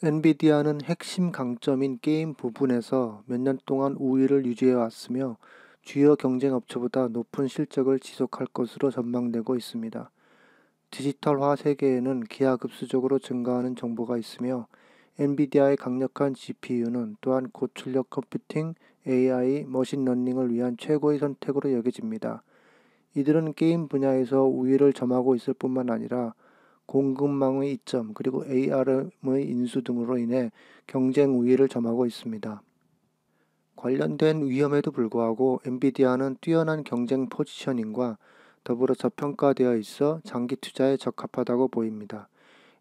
엔비디아는 핵심 강점인 게임 부분에서 몇 년 동안 우위를 유지해 왔으며 주요 경쟁 업체보다 높은 실적을 지속할 것으로 전망되고 있습니다. 디지털화 세계에는 기하급수적으로 증가하는 정보가 있으며 엔비디아의 강력한 GPU는 또한 고출력 컴퓨팅, AI, 머신러닝을 위한 최고의 선택으로 여겨집니다. 이들은 게임 분야에서 우위를 점하고 있을 뿐만 아니라 공급망의 이점 그리고 ARM의 인수 등으로 인해 경쟁 우위를 점하고 있습니다. 관련된 위험에도 불구하고 엔비디아는 뛰어난 경쟁 포지셔닝과 더불어 저평가되어 있어 장기 투자에 적합하다고 보입니다.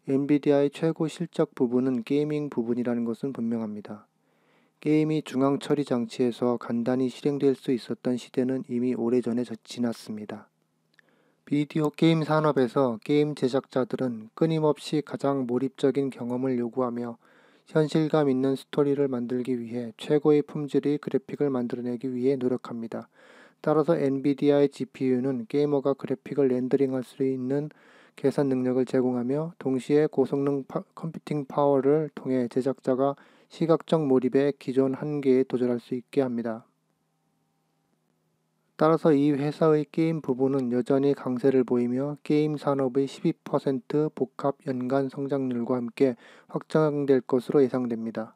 엔비디아의 최고 실적 부분은 게이밍 부분이라는 것은 분명합니다. 게임이 중앙 처리 장치에서 간단히 실행될 수 있었던 시대는 이미 오래전에 지났습니다. 비디오 게임 산업에서 게임 제작자들은 끊임없이 가장 몰입적인 경험을 요구하며 현실감 있는 스토리를 만들기 위해 최고의 품질의 그래픽을 만들어내기 위해 노력합니다. 따라서 엔비디아의 GPU는 게이머가 그래픽을 렌더링할 수 있는 계산 능력을 제공하며 동시에 고성능 컴퓨팅 파워를 통해 제작자가 시각적 몰입의 기존 한계에 도전할 수 있게 합니다. 따라서 이 회사의 게임 부분은 여전히 강세를 보이며 게임 산업의 12% 복합 연간 성장률과 함께 확장될 것으로 예상됩니다.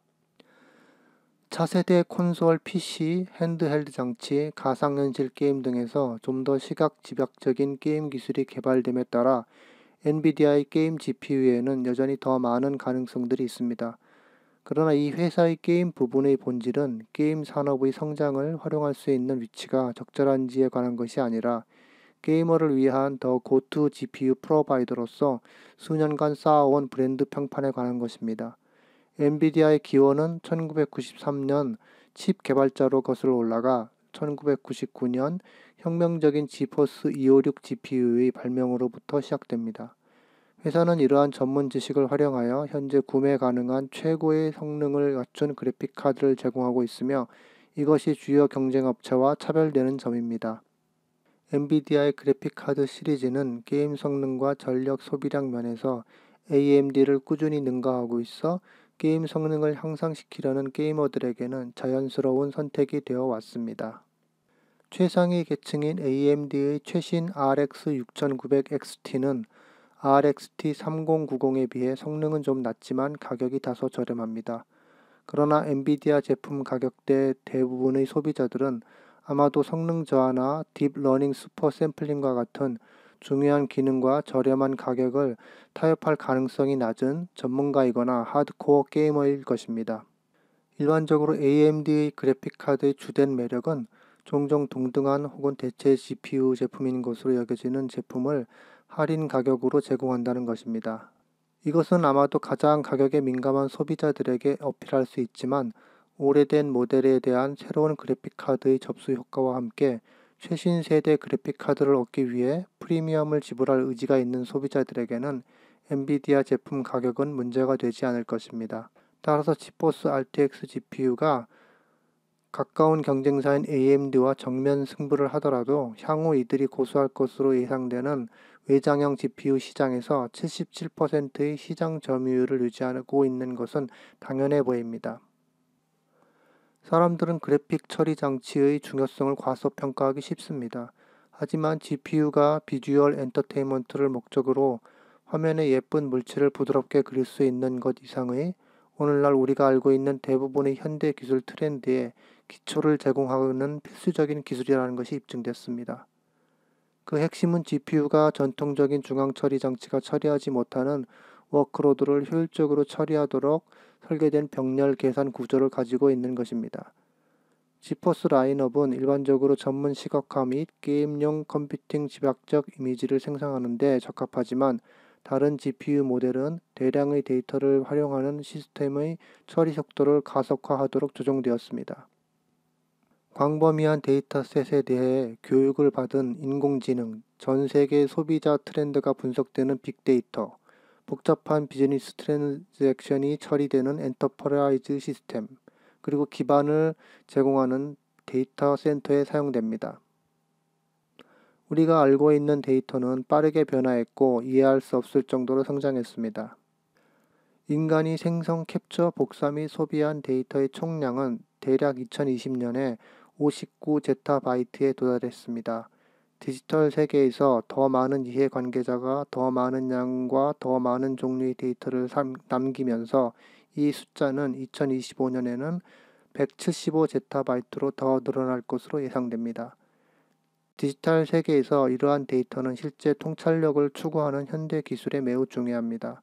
차세대 콘솔 PC, 핸드헬드 장치, 가상현실 게임 등에서 좀 더 시각 집약적인 게임 기술이 개발됨에 따라 엔비디아의 게임 GPU에는 여전히 더 많은 가능성들이 있습니다. 그러나 이 회사의 게임 부분의 본질은 게임 산업의 성장을 활용할 수 있는 위치가 적절한지에 관한 것이 아니라 게이머를 위한 더 고투 GPU 프로바이더로서 수년간 쌓아온 브랜드 평판에 관한 것입니다. 엔비디아의 기원은 1993년 칩 개발자로 거슬러 올라가 1999년 혁명적인 지포스 256 GPU의 발명으로부터 시작됩니다. 회사는 이러한 전문 지식을 활용하여 현재 구매 가능한 최고의 성능을 갖춘 그래픽 카드를 제공하고 있으며 이것이 주요 경쟁 업체와 차별되는 점입니다. 엔비디아의 그래픽 카드 시리즈는 게임 성능과 전력 소비량 면에서 AMD를 꾸준히 능가하고 있어 게임 성능을 향상시키려는 게이머들에게는 자연스러운 선택이 되어 왔습니다. 최상위 계층인 AMD의 최신 RX 6900XT는 RXT 3090에 비해 성능은 좀 낮지만 가격이 다소 저렴합니다. 그러나 엔비디아 제품 가격대 대부분의 소비자들은 아마도 성능 저하나 딥러닝 슈퍼 샘플링과 같은 중요한 기능과 저렴한 가격을 타협할 가능성이 낮은 전문가이거나 하드코어 게이머일 것입니다. 일반적으로 AMD의 그래픽카드의 주된 매력은 종종 동등한 혹은 대체 GPU 제품인 것으로 여겨지는 제품을 할인 가격으로 제공한다는 것입니다. 이것은 아마도 가장 가격에 민감한 소비자들에게 어필할 수 있지만 오래된 모델에 대한 새로운 그래픽카드의 접수 효과와 함께 최신 세대 그래픽카드를 얻기 위해 프리미엄을 지불할 의지가 있는 소비자들에게는 엔비디아 제품 가격은 문제가 되지 않을 것입니다. 따라서 지포스 RTX GPU가 가까운 경쟁사인 AMD와 정면 승부를 하더라도 향후 이들이 고수할 것으로 예상되는 외장형 GPU 시장에서 77%의 시장 점유율을 유지하고 있는 것은 당연해 보입니다. 사람들은 그래픽 처리 장치의 중요성을 과소평가하기 쉽습니다. 하지만 GPU가 비주얼 엔터테인먼트를 목적으로 화면에 예쁜 물체를 부드럽게 그릴 수 있는 것 이상의 오늘날 우리가 알고 있는 대부분의 현대 기술 트렌드에 기초를 제공하는 필수적인 기술이라는 것이 입증됐습니다. 그 핵심은 GPU가 전통적인 중앙 처리 장치가 처리하지 못하는 워크로드를 효율적으로 처리하도록 설계된 병렬 계산 구조를 가지고 있는 것입니다. 지포스 라인업은 일반적으로 전문 시각화 및 게임용 컴퓨팅 집약적 이미지를 생성하는 데 적합하지만 다른 GPU 모델은 대량의 데이터를 활용하는 시스템의 처리 속도를 가속화하도록 조정되었습니다. 광범위한 데이터셋에 대해 교육을 받은 인공지능, 전 세계 소비자 트렌드가 분석되는 빅데이터, 복잡한 비즈니스 트랜잭션이 처리되는 엔터프라이즈 시스템, 그리고 기반을 제공하는 데이터 센터에 사용됩니다. 우리가 알고 있는 데이터는 빠르게 변화했고 이해할 수 없을 정도로 성장했습니다. 인간이 생성, 캡처, 복사 및 소비한 데이터의 총량은 대략 2020년에 59제타바이트에 도달했습니다. 디지털 세계에서 더 많은 이해관계자가 더 많은 양과 더 많은 종류의 데이터를 남기면서 이 숫자는 2025년에는 175제타바이트로 더 늘어날 것으로 예상됩니다. 디지털 세계에서 이러한 데이터는 실제 통찰력을 추구하는 현대 기술에 매우 중요합니다.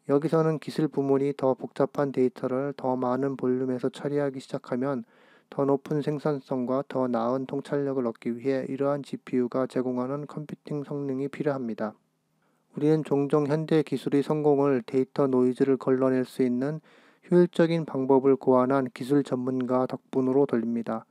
여기서는 기술 부문이 더 복잡한 데이터를 더 많은 볼륨에서 처리하기 시작하면 더 높은 생산성과 더 나은 통찰력을 얻기 위해 이러한 GPU가 제공하는 컴퓨팅 성능이 필요합니다. 우리는 종종 현대 기술의 성공을 데이터 노이즈를 걸러낼 수 있는 효율적인 방법을 고안한 기술 전문가 덕분으로 돌립니다.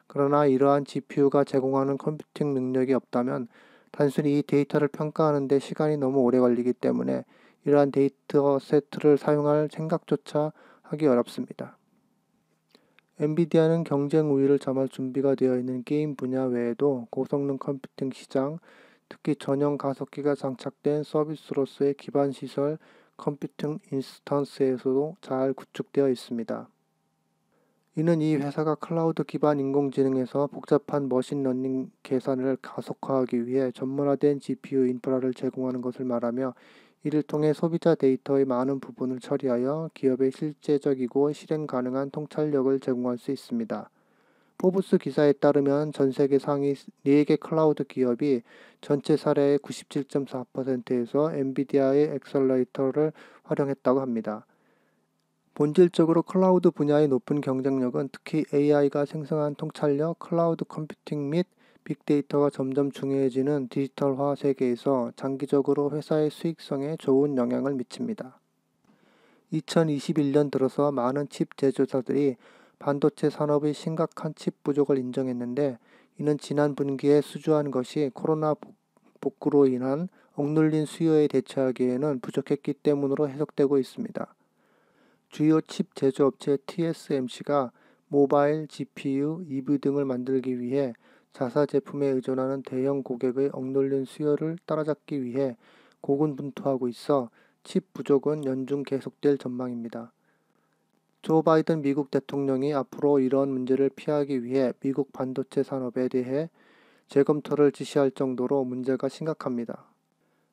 그러나 이러한 GPU가 제공하는 컴퓨팅 능력이 없다면 단순히 이 데이터를 평가하는 데 시간이 너무 오래 걸리기 때문에 이러한 데이터 세트를 사용할 생각조차 하기 어렵습니다. 엔비디아는 경쟁 우위를 점할 준비가 되어 있는 게임 분야 외에도 고성능 컴퓨팅 시장, 특히 전용 가속기가 장착된 서비스로서의 기반 시설, 컴퓨팅 인스턴스에서도 잘 구축되어 있습니다. 이는 이 회사가 클라우드 기반 인공지능에서 복잡한 머신러닝 계산을 가속화하기 위해 전문화된 GPU 인프라를 제공하는 것을 말하며 이를 통해 소비자 데이터의 많은 부분을 처리하여 기업에 실제적이고 실행 가능한 통찰력을 제공할 수 있습니다. 포브스 기사에 따르면 전 세계 상위 4개 클라우드 기업이 전체 사례의 97.4%에서 엔비디아의 엑셀러레이터를 활용했다고 합니다. 본질적으로 클라우드 분야의 높은 경쟁력은 특히 AI가 생성한 통찰력, 클라우드 컴퓨팅 및 빅데이터가 점점 중요해지는 디지털화 세계에서 장기적으로 회사의 수익성에 좋은 영향을 미칩니다. 2021년 들어서 많은 칩 제조사들이 반도체 산업의 심각한 칩 부족을 인정했는데 이는 지난 분기에 수주한 것이 코로나 복구로 인한 억눌린 수요에 대처하기에는 부족했기 때문으로 해석되고 있습니다. 주요 칩 제조업체 TSMC가 모바일, GPU, EV 등을 만들기 위해 자사 제품에 의존하는 대형 고객의 억눌린 수요를 따라잡기 위해 고군분투하고 있어 칩 부족은 연중 계속될 전망입니다. 조 바이든 미국 대통령이 앞으로 이런 문제를 피하기 위해 미국 반도체 산업에 대해 재검토를 지시할 정도로 문제가 심각합니다.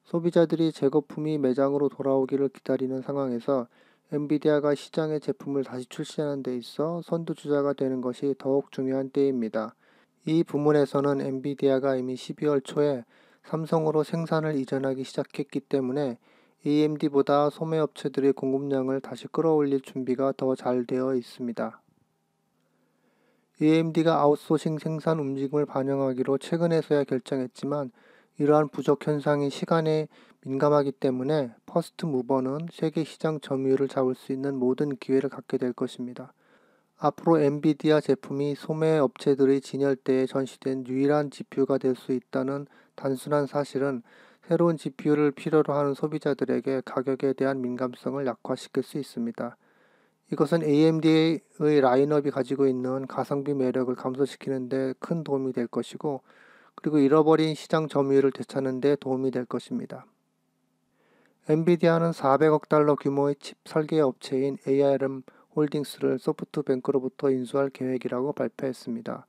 소비자들이 재거품이 매장으로 돌아오기를 기다리는 상황에서 엔비디아가 시장에 제품을 다시 출시하는 데 있어 선두주자가 되는 것이 더욱 중요한 때입니다. 이 부문에서는 엔비디아가 이미 12월 초에 삼성으로 생산을 이전하기 시작했기 때문에 AMD보다 소매업체들의 공급량을 다시 끌어올릴 준비가 더 잘 되어 있습니다. AMD가 아웃소싱 생산 움직임을 반영하기로 최근에서야 결정했지만 이러한 부족 현상이 시간에 민감하기 때문에 퍼스트 무버는 세계 시장 점유율을 잡을 수 있는 모든 기회를 갖게 될 것입니다. 앞으로 엔비디아 제품이 소매 업체들의 진열대에 전시된 유일한 GPU가 될 수 있다는 단순한 사실은 새로운 GPU를 필요로 하는 소비자들에게 가격에 대한 민감성을 약화시킬 수 있습니다. 이것은 AMD의 라인업이 가지고 있는 가성비 매력을 감소시키는 데 큰 도움이 될 것이고 그리고 잃어버린 시장 점유율을 되찾는 데 도움이 될 것입니다. 엔비디아는 400억 달러 규모의 칩 설계 업체인 ARM 홀딩스를 소프트뱅크로부터 인수할 계획이라고 발표했습니다.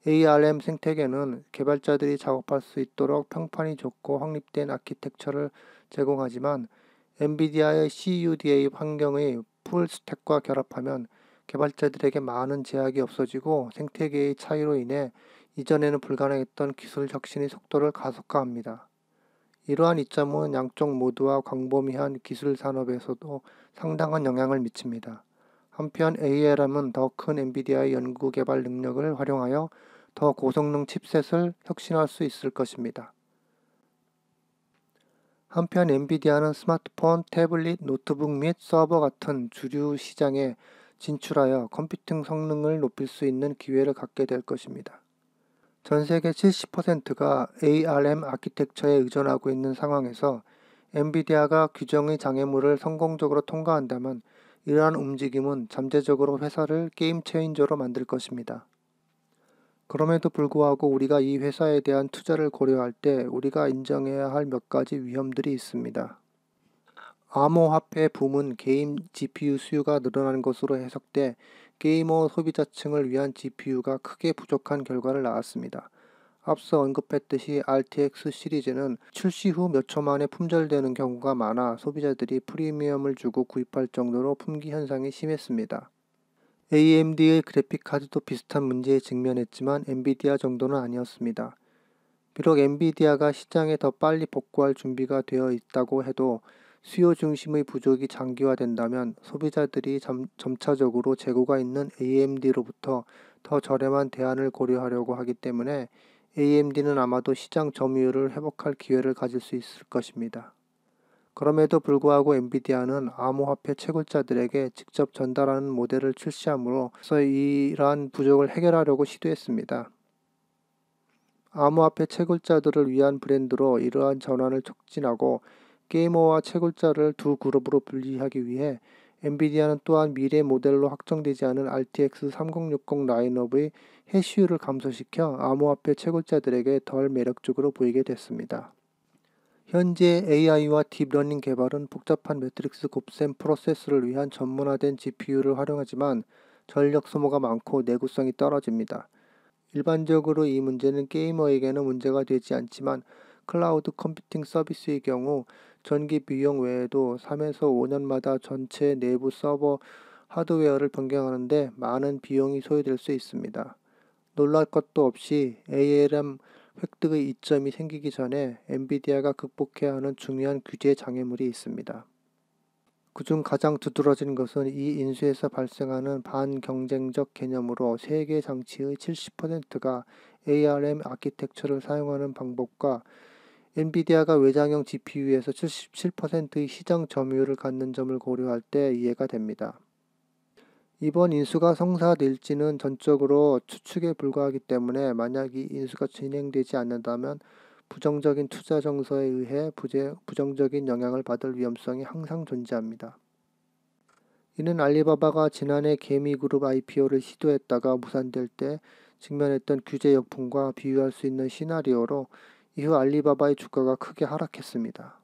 ARM 생태계는 개발자들이 작업할 수 있도록 평판이 좋고 확립된 아키텍처를 제공하지만 엔비디아의 CUDA 환경의 풀스택과 결합하면 개발자들에게 많은 제약이 없어지고 생태계의 차이로 인해 이전에는 불가능했던 기술 혁신의 속도를 가속화합니다. 이러한 이점은 양쪽 모두와 광범위한 기술 산업에서도 상당한 영향을 미칩니다. 한편 ARM은 더 큰 엔비디아의 연구 개발 능력을 활용하여 더 고성능 칩셋을 혁신할 수 있을 것입니다. 한편 엔비디아는 스마트폰, 태블릿, 노트북 및 서버 같은 주류 시장에 진출하여 컴퓨팅 성능을 높일 수 있는 기회를 갖게 될 것입니다. 전 세계 70%가 ARM 아키텍처에 의존하고 있는 상황에서 엔비디아가 규정의 장애물을 성공적으로 통과한다면 이러한 움직임은 잠재적으로 회사를 게임 체인저로 만들 것입니다. 그럼에도 불구하고 우리가 이 회사에 대한 투자를 고려할 때 우리가 인정해야 할 몇 가지 위험들이 있습니다. 암호화폐 붐은 게임 GPU 수요가 늘어난 것으로 해석돼 게이머 소비자층을 위한 GPU가 크게 부족한 결과를 낳았습니다. 앞서 언급했듯이 RTX 시리즈는 출시 후 몇 초 만에 품절되는 경우가 많아 소비자들이 프리미엄을 주고 구입할 정도로 품귀 현상이 심했습니다. AMD의 그래픽카드도 비슷한 문제에 직면했지만 엔비디아 정도는 아니었습니다. 비록 엔비디아가 시장에 더 빨리 복구할 준비가 되어 있다고 해도 수요 중심의 부족이 장기화된다면 소비자들이 점차적으로 재고가 있는 AMD로부터 더 저렴한 대안을 고려하려고 하기 때문에 AMD는 아마도 시장 점유율을 회복할 기회를 가질 수 있을 것입니다. 그럼에도 불구하고 엔비디아는 암호화폐 채굴자들에게 직접 전달하는 모델을 출시함으로써 이러한 부족을 해결하려고 시도했습니다. 암호화폐 채굴자들을 위한 브랜드로 이러한 전환을 촉진하고 게이머와 채굴자를 두 그룹으로 분리하기 위해 엔비디아는 또한 미래 모델로 확정되지 않은 RTX 3060 라인업의 해시율을 감소시켜 암호화폐 채굴자들에게 덜 매력적으로 보이게 됐습니다. 현재 AI와 딥러닝 개발은 복잡한 매트릭스 곱셈 프로세스를 위한 전문화된 GPU를 활용하지만 전력 소모가 많고 내구성이 떨어집니다. 일반적으로 이 문제는 게이머에게는 문제가 되지 않지만 클라우드 컴퓨팅 서비스의 경우 전기 비용 외에도 3에서 5년마다 전체 내부 서버 하드웨어를 변경하는데 많은 비용이 소요될 수 있습니다. 놀랄 것도 없이 ARM 획득의 이점이 생기기 전에 엔비디아가 극복해야 하는 중요한 규제 장애물이 있습니다. 그중 가장 두드러진 것은 이 인수에서 발생하는 반경쟁적 개념으로 세계 장치의 70%가 ARM 아키텍처를 사용하는 방법과 엔비디아가 외장형 GPU에서 77%의 시장 점유율을 갖는 점을 고려할 때 이해가 됩니다. 이번 인수가 성사될지는 전적으로 추측에 불과하기 때문에 만약 이 인수가 진행되지 않는다면 부정적인 투자 정서에 의해 부정적인 영향을 받을 위험성이 항상 존재합니다. 이는 알리바바가 지난해 개미그룹 IPO를 시도했다가 무산될 때 직면했던 규제 역풍과 비유할 수 있는 시나리오로 이후 알리바바의 주가가 크게 하락했습니다.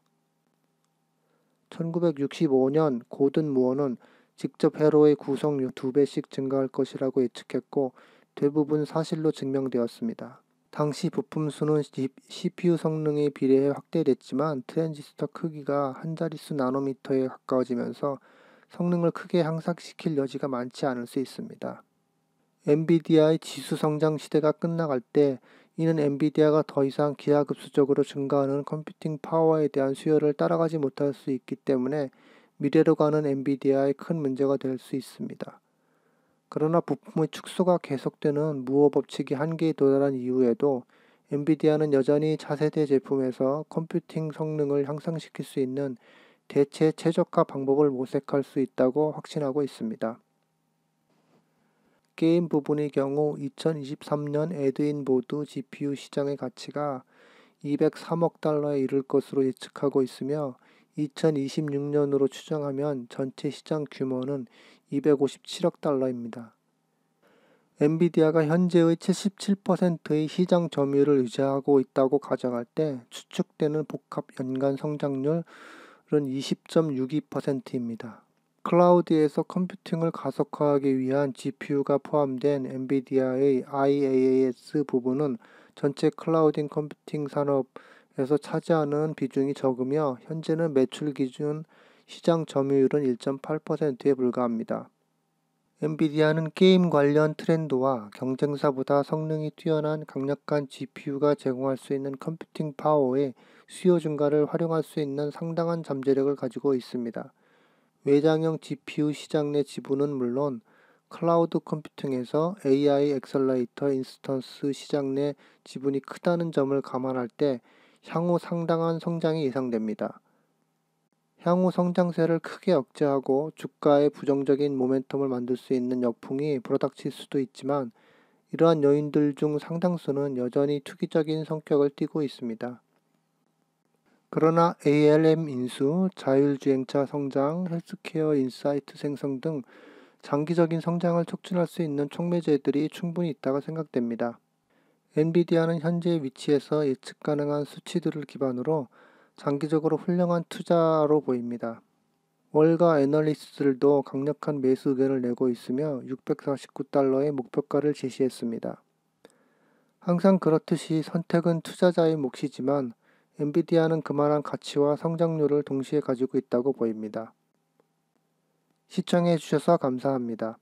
1965년 고든 무어는 직접 회로의 구성률 2배씩 증가할 것이라고 예측했고 대부분 사실로 증명되었습니다. 당시 부품 수는 CPU 성능에 비례해 확대됐지만 트랜지스터 크기가 한 자릿수 나노미터에 가까워지면서 성능을 크게 향상시킬 여지가 많지 않을 수 있습니다. 엔비디아의 지수 성장 시대가 끝나갈 때 이는 엔비디아가 더 이상 기하급수적으로 증가하는 컴퓨팅 파워에 대한 수요를 따라가지 못할 수 있기 때문에 미래로 가는 엔비디아에 큰 문제가 될 수 있습니다. 그러나 부품의 축소가 계속되는 무어 법칙이 한계에 도달한 이후에도 엔비디아는 여전히 차세대 제품에서 컴퓨팅 성능을 향상시킬 수 있는 대체 최저가 방법을 모색할 수 있다고 확신하고 있습니다. 게임 부분의 경우 2023년 에드윈보드 GPU 시장의 가치가 203억 달러에 이를 것으로 예측하고 있으며 2026년으로 추정하면 전체 시장 규모는 257억 달러입니다. 엔비디아가 현재의 77%의 시장 점유율을 유지하고 있다고 가정할 때 추측되는 복합 연간 성장률은 20.62%입니다. 클라우드에서 컴퓨팅을 가속화하기 위한 GPU가 포함된 엔비디아의 IaaS 부분은 전체 클라우딩 컴퓨팅 산업에서 차지하는 비중이 적으며 현재는 매출 기준 시장 점유율은 1.8%에 불과합니다. 엔비디아는 게임 관련 트렌드와 경쟁사보다 성능이 뛰어난 강력한 GPU가 제공할 수 있는 컴퓨팅 파워의 수요 증가를 활용할 수 있는 상당한 잠재력을 가지고 있습니다. 외장형 GPU 시장 내 지분은 물론 클라우드 컴퓨팅에서 AI 엑셀러레이터 인스턴스 시장 내 지분이 크다는 점을 감안할 때 향후 상당한 성장이 예상됩니다. 향후 성장세를 크게 억제하고 주가에 부정적인 모멘텀을 만들 수 있는 역풍이 불어닥칠 수도 있지만 이러한 요인들 중 상당수는 여전히 투기적인 성격을 띠고 있습니다. 그러나 ALM 인수, 자율주행차 성장, 헬스케어 인사이트 생성 등 장기적인 성장을 촉진할 수 있는 촉매제들이 충분히 있다고 생각됩니다. 엔비디아는 현재 위치에서 예측 가능한 수치들을 기반으로 장기적으로 훌륭한 투자로 보입니다. 월가 애널리스트들도 강력한 매수 의견을 내고 있으며 649달러의 목표가를 제시했습니다. 항상 그렇듯이 선택은 투자자의 몫이지만 엔비디아는 그만한 가치와 성장률을 동시에 가지고 있다고 보입니다. 시청해 주셔서 감사합니다.